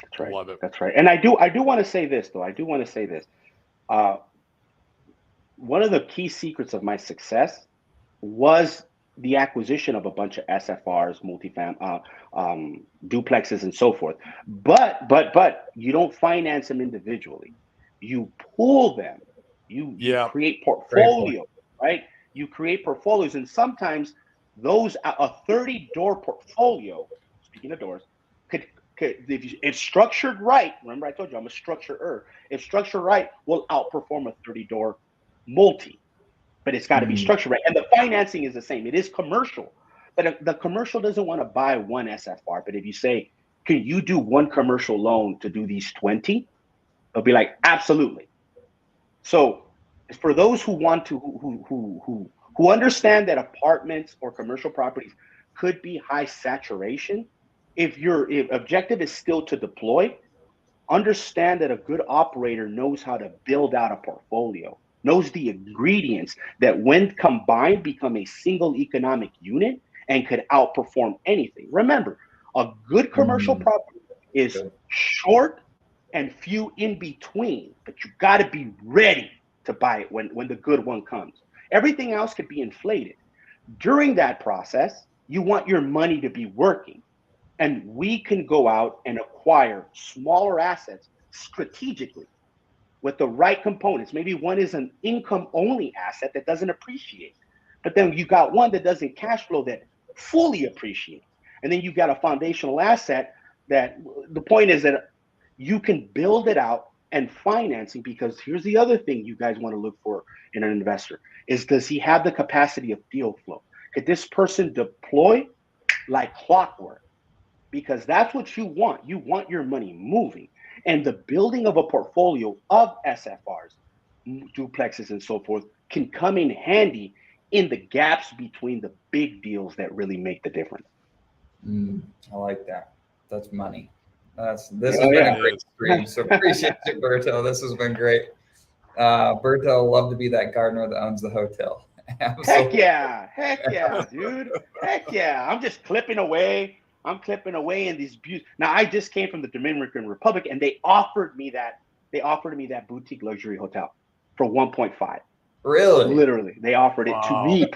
That's right. Love it. That's right. And I do want to say this, though. I do want to say this. One of the key secrets of my success was the acquisition of a bunch of SFRs, duplexes, and so forth. But you don't finance them individually. You pool them. You create portfolios, right? You create portfolios, and sometimes those a 30-door portfolio. Speaking of doors, could if structured right. Remember, I told you I'm a structurer. If structured right, will outperform a 30-door multi. But it's got to be structured right. And the financing is the same. It is commercial. But the commercial doesn't want to buy one SFR. But if you say, can you do one commercial loan to do these 20? They'll be like, absolutely. So for those who want to, who understand that apartments or commercial properties could be high saturation, if your objective is still to deploy, understand that a good operator knows how to build out a portfolio, knows the ingredients that when combined become a single economic unit and could outperform anything. Remember, a good commercial property is short and few in between, but you got to be ready to buy it when the good one comes. Everything else could be inflated. During that process, you want your money to be working. And we can go out and acquire smaller assets strategically with the right components. Maybe one is an income-only asset that doesn't appreciate. But then you got one that doesn't cash flow that fully appreciates. And then you got a foundational asset that the point is that you can build it out and financing, because here's the other thing you guys want to look for in an investor is, does he have the capacity of deal flow? Could this person deploy like clockwork? Because that's what you want. You want your money moving. And the building of a portfolio of SFRs, duplexes, and so forth can come in handy in the gaps between the big deals that really make the difference. I like that. That's money. This has been a great stream. So appreciate you, Berto. This has been great. Berto, love to be that gardener that owns the hotel. Heck yeah, dude. Heck yeah. I'm just clipping away. In these beauties. Now, I just came from the Dominican Republic, and they offered me that boutique luxury hotel for 1.5. Really? Literally, they offered it to me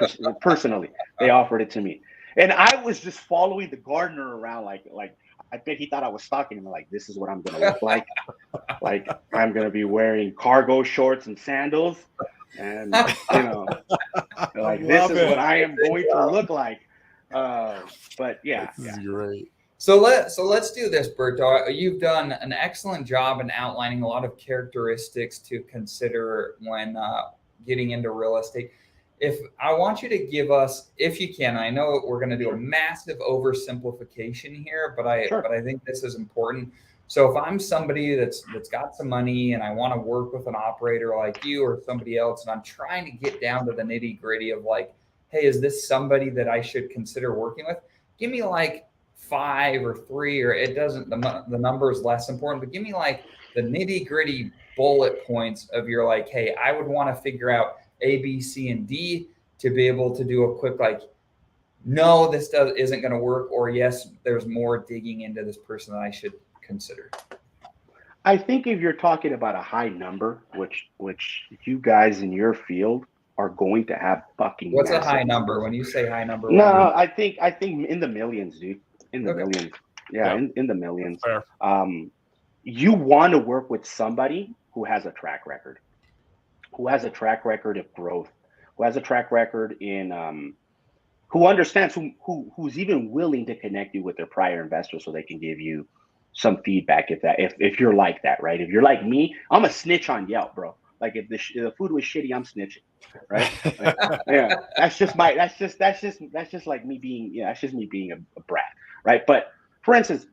personally. They offered it to me, and I was just following the gardener around like I bet he thought I was stalking him. Like, this is what I'm gonna look like. Like, I'm gonna be wearing cargo shorts and sandals, and like this is what I am going to look like. But yeah, this is great. So let's do this, Berto. You've done an excellent job in outlining a lot of characteristics to consider when getting into real estate. If I want you to give us, if you can, I know we're going to do a massive oversimplification here, but I think this is important. So if I'm somebody that's got some money and I want to work with an operator like you or somebody else, and I'm trying to get down to the nitty gritty of like, hey, is this somebody that I should consider working with? Give me like 5 or 3, or it doesn't, the number is less important, but give me like the nitty gritty bullet points of your like, hey, I would want to figure out A, B, C, and D to be able to do a quick like, no, this isn't going to work, or yes, there's more digging into this person that I should consider. I think if you're talking about a high number, which you guys in your field are going to have fucking. What's a high number? When you say high number? No, I think in the millions, dude. In the millions. Yeah, in the millions. Fair. You want to work with somebody who has a track record, who has a track record of growth, who has a track record in who understands, who's even willing to connect you with their prior investors so they can give you some feedback if you're like that, right? If you're like me, I'm a snitch on Yelp, bro. Like if the food was shitty, I'm snitching, right? Like, yeah, that's just like me being, that's just me being a brat, right? But for instance,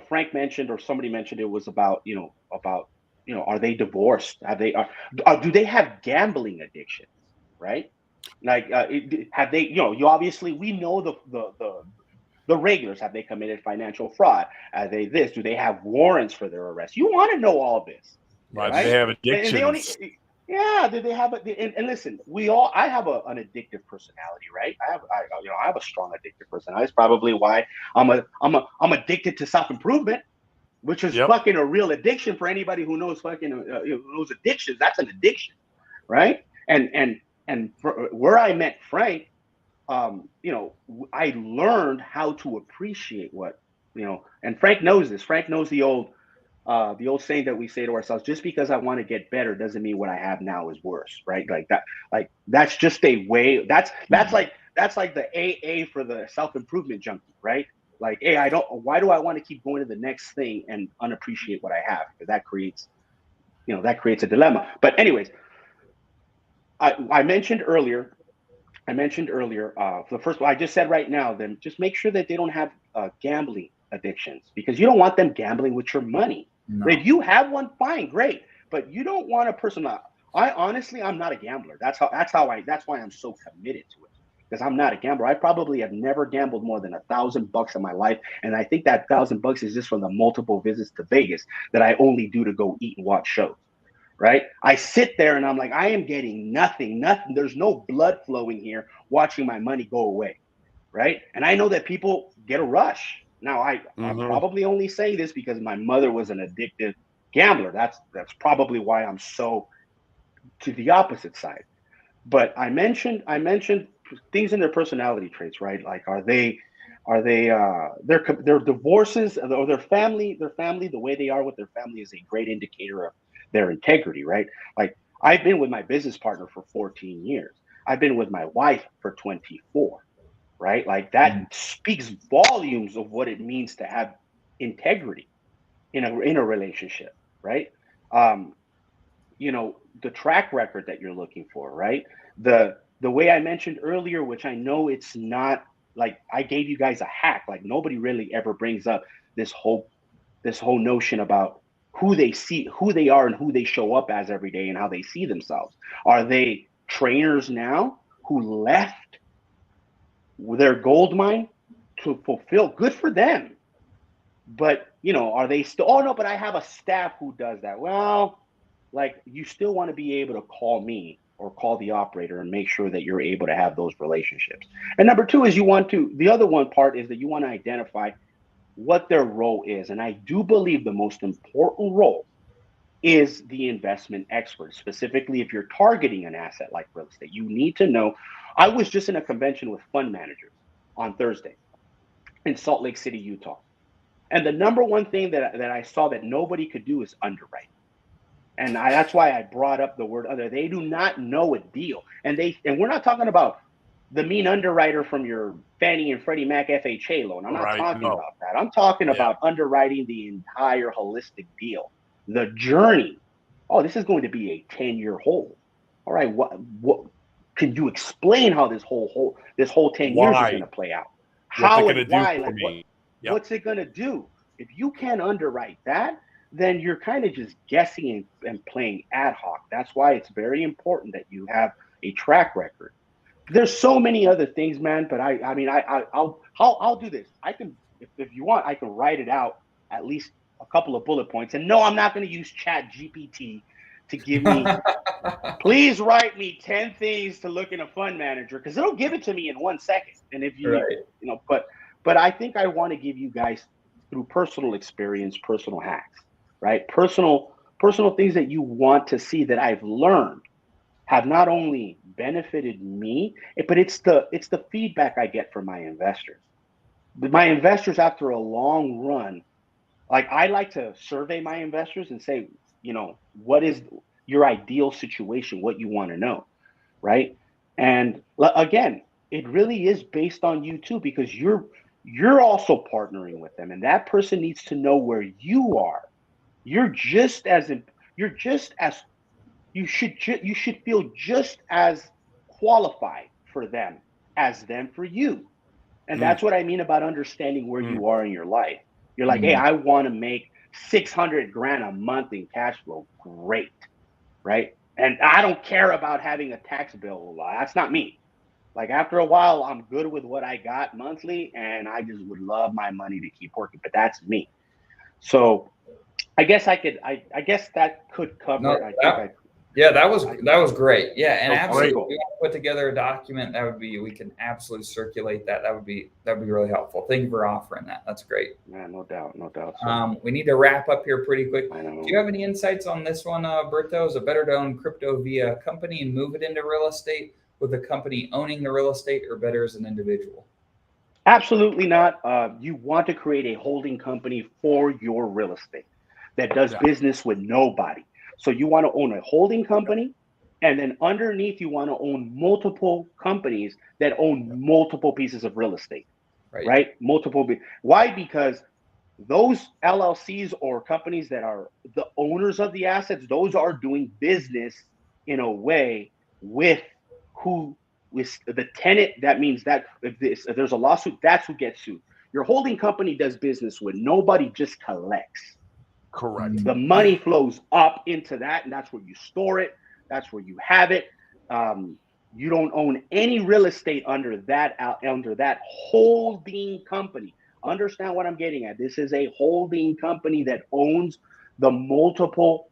Frank mentioned, or somebody mentioned, it was about, are they divorced? Do they have gambling addictions? Right? Like, have they, you obviously, we know the regulars. Have they committed financial fraud? Are they this? Do they have warrants for their arrest? You want to know all this, Right? right? They have And they only, addictions. yeah. Do they have and listen, I have an addictive personality, right? I have a strong addictive personality. That's probably why I'm addicted to self improvement, which is Yep. fucking a real addiction for anybody who knows fucking who knows addictions. That's an addiction, right? And where I met Frank, I learned how to appreciate and Frank knows this. Frank knows the old saying that we say to ourselves: just because I want to get better doesn't mean what I have now is worse, right? Like that, that's just a way. That's like the AA for the self improvement junkie, right? Like, hey, why do I want to keep going to the next thing and unappreciate what I have? Because that creates a dilemma. But anyways, I mentioned earlier, the first one I just said right now, then just make sure that they don't have gambling addictions, because you don't want them gambling with your money. No. If you have one, fine, great, but you don't want a person I'm not a gambler. That's why I'm so committed to it, because I'm not a gambler. I probably have never gambled more than $1,000 in my life, and I think that $1,000 is just from the multiple visits to Vegas that I only do to go eat and watch shows. Right? I sit there and I'm like, I am getting nothing. There's no blood flowing here watching my money go away. Right? And I know that people get a rush. Now, I'm probably only saying this because my mother was an addictive gambler. That's probably why I'm so to the opposite side. But I mentioned things in their personality traits, right? Like, are they their divorces or their family, the way they are with their family is a great indicator of their integrity, right? Like, I've been with my business partner for 14 years. I've been with my wife for 24, right? Like, that speaks volumes of what it means to have integrity in a relationship, right? The track record that you're looking for, right? The way I mentioned earlier, which I know it's not like I gave you guys a hack, like nobody really ever brings up this whole notion about who they are and who they show up as every day and how they see themselves. Are they trainers now who left their gold mine to fulfill? Good for them. But, are they still, oh no, but I have a staff who does that. Well, like, you still want to be able to call me or call the operator and make sure that you're able to have those relationships. And number two is the other one part is that you want to identify what their role is. And I do believe the most important role is the investment expert. Specifically, if you're targeting an asset like real estate, you need to know. I was just in a convention with fund managers on Thursday in Salt Lake City, Utah. And the number one thing that I saw that nobody could do is underwrite. And that's why I brought up the word other. They do not know a deal. And we're not talking about the mean underwriter from your Fannie and Freddie Mac FHA loan. I'm not talking about that. I'm talking about underwriting the entire holistic deal, the journey. Oh, this is going to be a 10-year hold. All right, what can you explain how this whole 10 years is going to play out? How and why? Like, what's it going to do? If you can't underwrite that, then you're kind of just guessing and playing ad hoc. That's why it's very important that you have a track record. There's so many other things, man. But I'll do this. I can, if you want, I can write it out, at least a couple of bullet points. And no, I'm not going to use Chat GPT to give me. Please write me 10 things to look in a fund manager, because it'll give it to me in 1 second. And if you, but I think I want to give you guys, through personal experience, personal hacks, right? Personal things that you want to see that I've learned have not only benefited me, but it's the feedback I get from my investors. My investors, after a long run, like, I like to survey my investors and say, what is your ideal situation, what you want to know, right? And again, it really is based on you too, because you're also partnering with them, and that person needs to know where you are. You should feel just as qualified for them as them for you. And that's what I mean about understanding where you are in your life. You're like, hey, I want to make 600 grand a month in cash flow. Great, right? And I don't care about having a tax bill. That's not me. Like after a while, I'm good with what I got monthly, and I just would love my money to keep working. But that's me. So I guess I could. I guess that could cover it. Yeah, that was great. Yeah, and absolutely, cool. if we want to put together a document, we can absolutely circulate that. That would be really helpful. Thank you for offering that. That's great. Yeah, no doubt. So, we need to wrap up here pretty quick. I know. Do you have any insights on this one, Berto? Is it better to own crypto via a company and move it into real estate with the company owning the real estate, or better as an individual? Absolutely not. You want to create a holding company for your real estate that does business with nobody. So you want to own a holding company, and then underneath you want to own multiple companies that own multiple pieces of real estate, right? Why? Because those LLCs or companies that are the owners of the assets, those are doing business in a way with the tenant. That means that if there's a lawsuit, that's who gets sued. Your holding company does business with nobody, just collects. Correct. The money flows up into that, and that's where you store it. That's where you have it. You don't own any real estate under that holding company. Understand what I'm getting at? This is a holding company that owns the multiple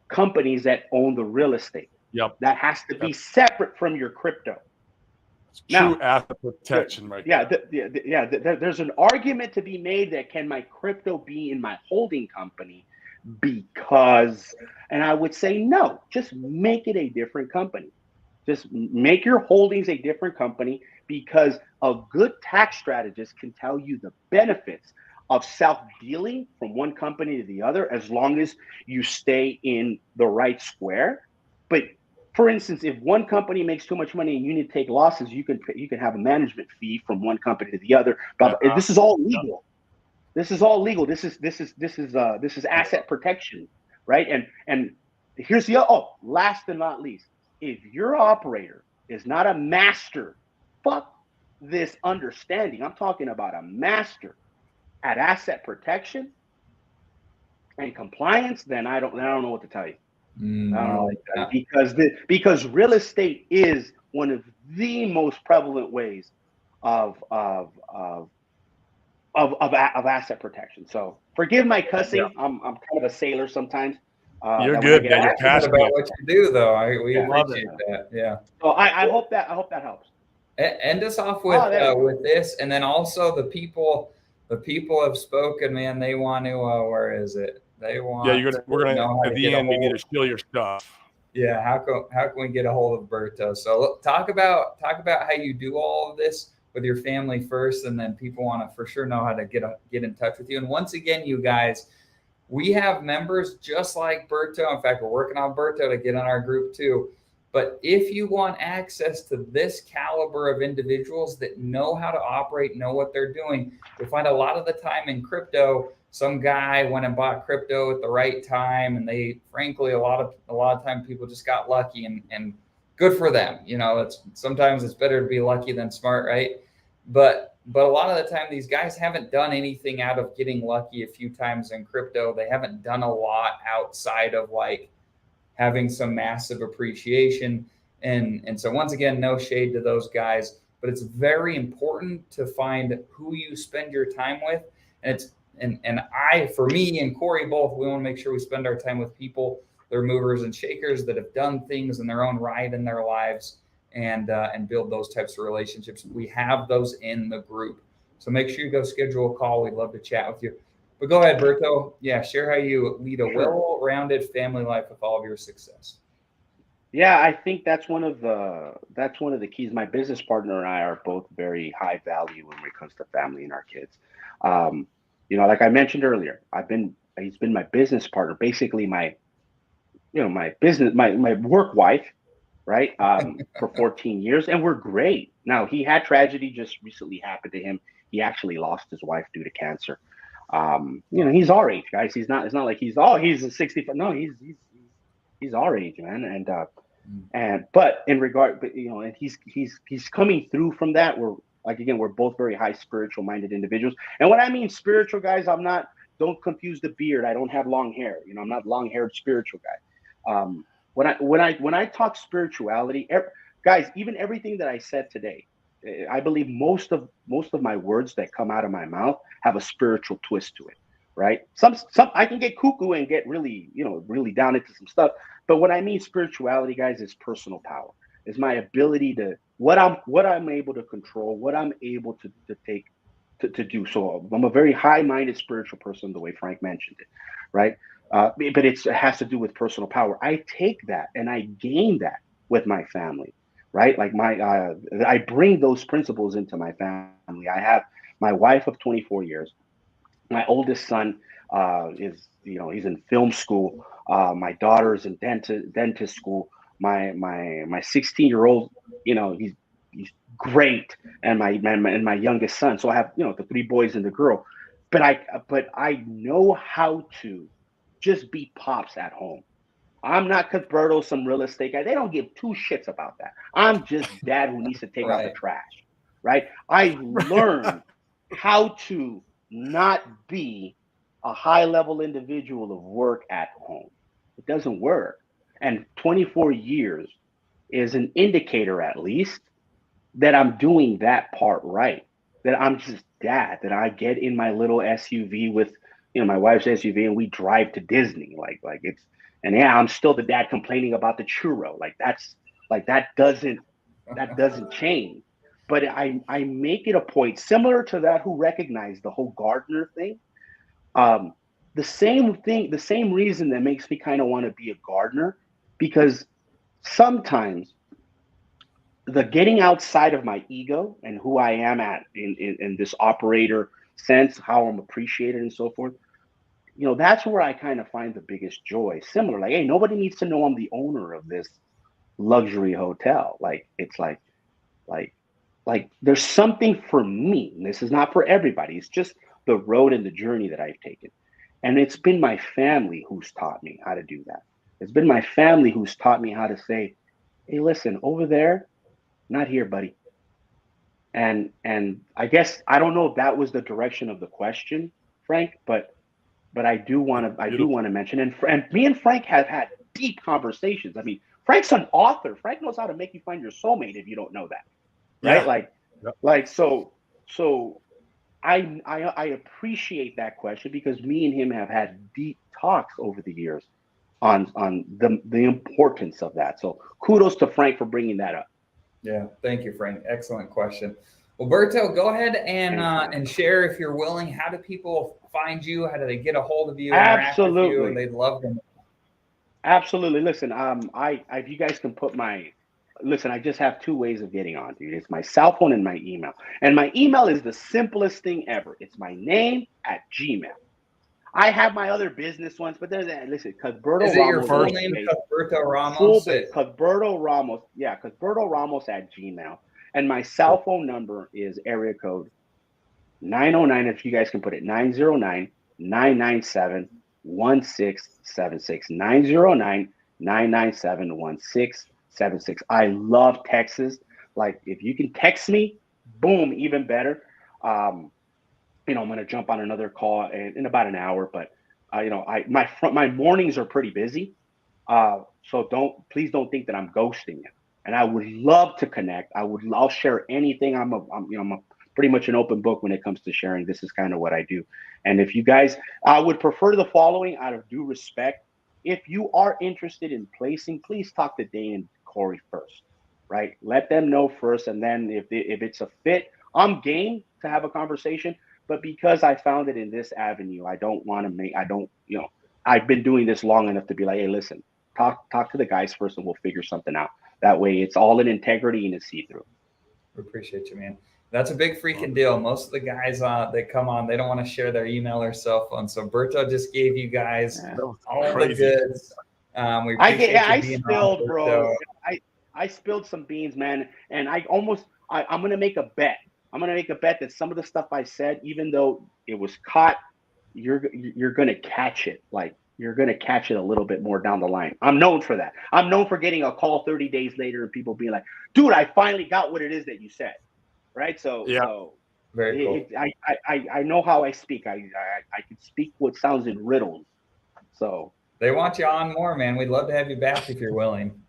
companies that own the real estate. Yep. That has to be separate from your crypto. It's true asset protection, right? There's an argument to be made that can my crypto be in my holding company, because, and I would say no, just make it a different company. Just make your holdings a different company, because a good tax strategist can tell you the benefits of self-dealing from one company to the other, as long as you stay in the right square. But for instance, if one company makes too much money and you need to take losses, you can have a management fee from one company to the other. But this is all legal. This is all legal. This is asset protection, right? And here's the last and not least, if your operator is not a master, fuck this understanding. I'm talking about a master at asset protection and compliance, then I don't know what to tell you. Because real estate is one of the most prevalent ways of asset protection. So forgive my cussing. Yeah. I'm kind of a sailor sometimes. You're good, man. You're passionate about what you do, though. We appreciate that. Yeah. So I hope that helps. End us off with this, and then also the people have spoken, man. They want to. Where is it? They want. Yeah, we're gonna at the end. You need to steal your stuff. Yeah. How can we get a hold of Berto? So talk about how you do all of this with your family first, and then people want to for sure know how to get in touch with you. And once again, you guys, we have members just like Berto. In fact, we're working on Berto to get on our group too. But if you want access to this caliber of individuals that know how to operate, know what they're doing, you'll find a lot of the time in crypto, some guy went and bought crypto at the right time, and they, frankly, a lot of time people just got lucky, and good for them. Sometimes it's better to be lucky than smart, right? But a lot of the time, these guys haven't done anything out of getting lucky a few times in crypto. They haven't done a lot outside of like having some massive appreciation. And so once again, no shade to those guys, but it's very important to find who you spend your time with. And for me and Corey both, we want to make sure we spend our time with people, they're movers and shakers that have done things in their own right in their lives, and build those types of relationships. We have those in the group. So make sure you go schedule a call. We'd love to chat with you. But go ahead, Berto. Yeah, share how you lead a well-rounded family life with all of your success. Yeah, I think that's one of the keys. My business partner and I are both very high value when it comes to family and our kids. Like I mentioned earlier, he's been my business partner, basically my work wife, right? For 14 years, and we're great. Now, he had tragedy just recently happened to him. He actually lost his wife due to cancer. He's our age, guys. It's not like he's 65. No, he's our age, man. But in regard, and he's coming through from that. We're Like, again, we're both very high spiritual minded individuals. And when I mean spiritual, guys, don't confuse the beard. I don't have long hair. You know, I'm not long haired spiritual guy. When I talk spirituality, guys, even everything that I said today, I believe most of my words that come out of my mouth have a spiritual twist to it, right? Some I can get cuckoo and get really, really down into some stuff. But what I mean spirituality, guys, is personal power. Is my ability to what I'm able to control, what I'm able to take to do. So I'm a very high-minded spiritual person, the way Frank mentioned it, right? But it has to do with personal power. I take that and I gain that with my family, right? Like I bring those principles into my family. I have my wife of 24 years. My oldest son is, he's in film school. My daughter is in dentist school. My 16-year-old, he's great, and my youngest son. So I have, the 3 boys and the girl, but I know how to just be pops at home. I'm not Cuthberto, some real estate guy. They don't give 2 shits about that. I'm just dad who needs to take out the trash, right? I learned how to not be a high-level individual of work at home. It doesn't work. And 24 years is an indicator, at least, that I'm doing that part right. That I'm just dad. That I get in my little SUV with, my wife's SUV, and we drive to Disney. Like it's, and yeah, I'm still the dad complaining about the churro. That doesn't change. But I make it a point, similar to that who recognized the whole gardener thing. The same reason that makes me kind of want to be a gardener, because sometimes the getting outside of my ego and who I am in this operator sense, how I'm appreciated and so forth, that's where I kind of find the biggest joy. Similar, like, hey, nobody needs to know I'm the owner of this luxury hotel. Like, it's like there's something for me. And this is not for everybody. It's just the road and the journey that I've taken. And it's been my family who's taught me how to do that. It's been my family who's taught me how to say, hey, listen, over there, not here, buddy. And I guess I don't know if that was the direction of the question, Frank, but I do want to mention, and me and Frank have had deep conversations. I mean, Frank's an author. Frank knows how to make you find your soulmate if you don't know that, right? Yeah. So I appreciate that question, because me and him have had deep talks over the years on the importance of that. So kudos to Frank for bringing that up. Yeah, thank you, Frank. Excellent question. Well, Berto, go ahead and share, if you're willing. How do people find you? How do they get a hold of you? Absolutely, with you? They'd love to. Absolutely. Listen, if you guys can put I just have 2 ways of getting on, dude. It's my cell phone and my email. And my email is the simplest thing ever. It's my name @Gmail. I have my other business ones, but there's that. Listen, Cuthberto Ramos. Is it your full name, Cuthberto Ramos? Cuthberto Ramos. Yeah, Cuthberto Ramos @Gmail. And my cell phone number is area code 909, if you guys can put it, 909-997-1676. 909-997-1676. I love texts. Like, if you can text me, boom, even better. I'm going to jump on another call in about an hour, but my mornings are pretty busy. So please don't think that I'm ghosting you. And I would love to connect. I'll share anything. I'm pretty much an open book when it comes to sharing. This is kind of what I do. And if you guys, I would prefer the following out of due respect. If you are interested in placing, please talk to Dane and Corey first, right? Let them know first. And then if it's a fit, I'm game to have a conversation. But because I found it in this avenue, I've been doing this long enough to be like, hey, listen, talk to the guys first and we'll figure something out. That way it's all in integrity and it's see-through. We appreciate you, man. That's a big freaking deal. Most of the guys that come on, they don't want to share their email or cell phone. So Berto just gave you guys all the goods. We appreciate you being on, bro. I spilled some beans, man. And I'm going to make a bet. I'm going to make a bet that some of the stuff I said, even though it was caught, you're going to catch it. Like, you're going to catch it a little bit more down the line. I'm known for that. I'm known for getting a call 30 days later and people being like, dude, I finally got what it is that you said. right? So, Yeah. so Very cool. I know how I speak. I can speak what sounds in riddles. So They want you on more, man. We'd love to have you back if you're willing.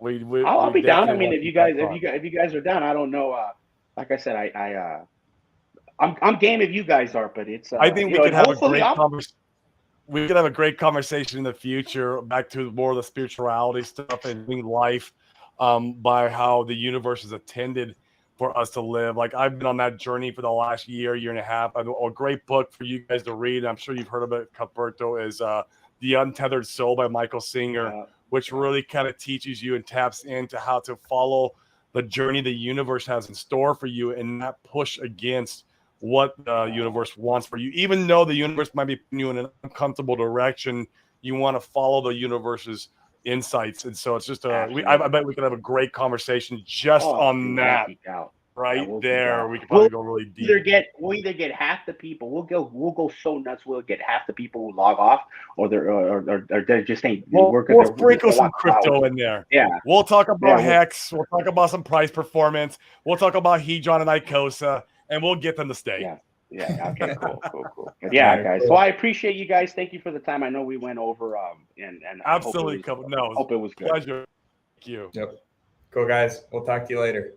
I'll be down. I definitely mean, want if you back guys, on. if you guys are down, I don't know. Like I said, I'm game if you guys are, but it's I think you we know, could and have a hopefully great I'm conversation. We could have a great conversation in the future, back to more of the spirituality stuff and living life, by how the universe is intended for us to live. Like I've been on that journey for the last year and a half. A great book for you guys to read. I'm sure you've heard of it, Cuthberto, is The Untethered Soul by Michael Singer, which really kind of teaches you and taps into how to follow the journey the universe has in store for you and not push against what the universe wants for you. Even though the universe might be putting you in an uncomfortable direction, you want to follow the universe's insights. And so it's just I bet we could have a great conversation just on that right there. We could probably go really deep. We'll either get half the people. We'll go so nuts. We'll get half the people who log off, or they're just ain't. We'll sprinkle some crypto in there. Yeah, we'll talk about Hex. We'll talk about some price performance. We'll talk about Hedron and Icosa, and we'll get them to stay. Yeah. Okay. Cool. Yeah, guys. So I appreciate you guys. Thank you for the time. I know we went over. And absolutely. I hope it was good. Pleasure. Thank you. Yep. Cool, guys. We'll talk to you later.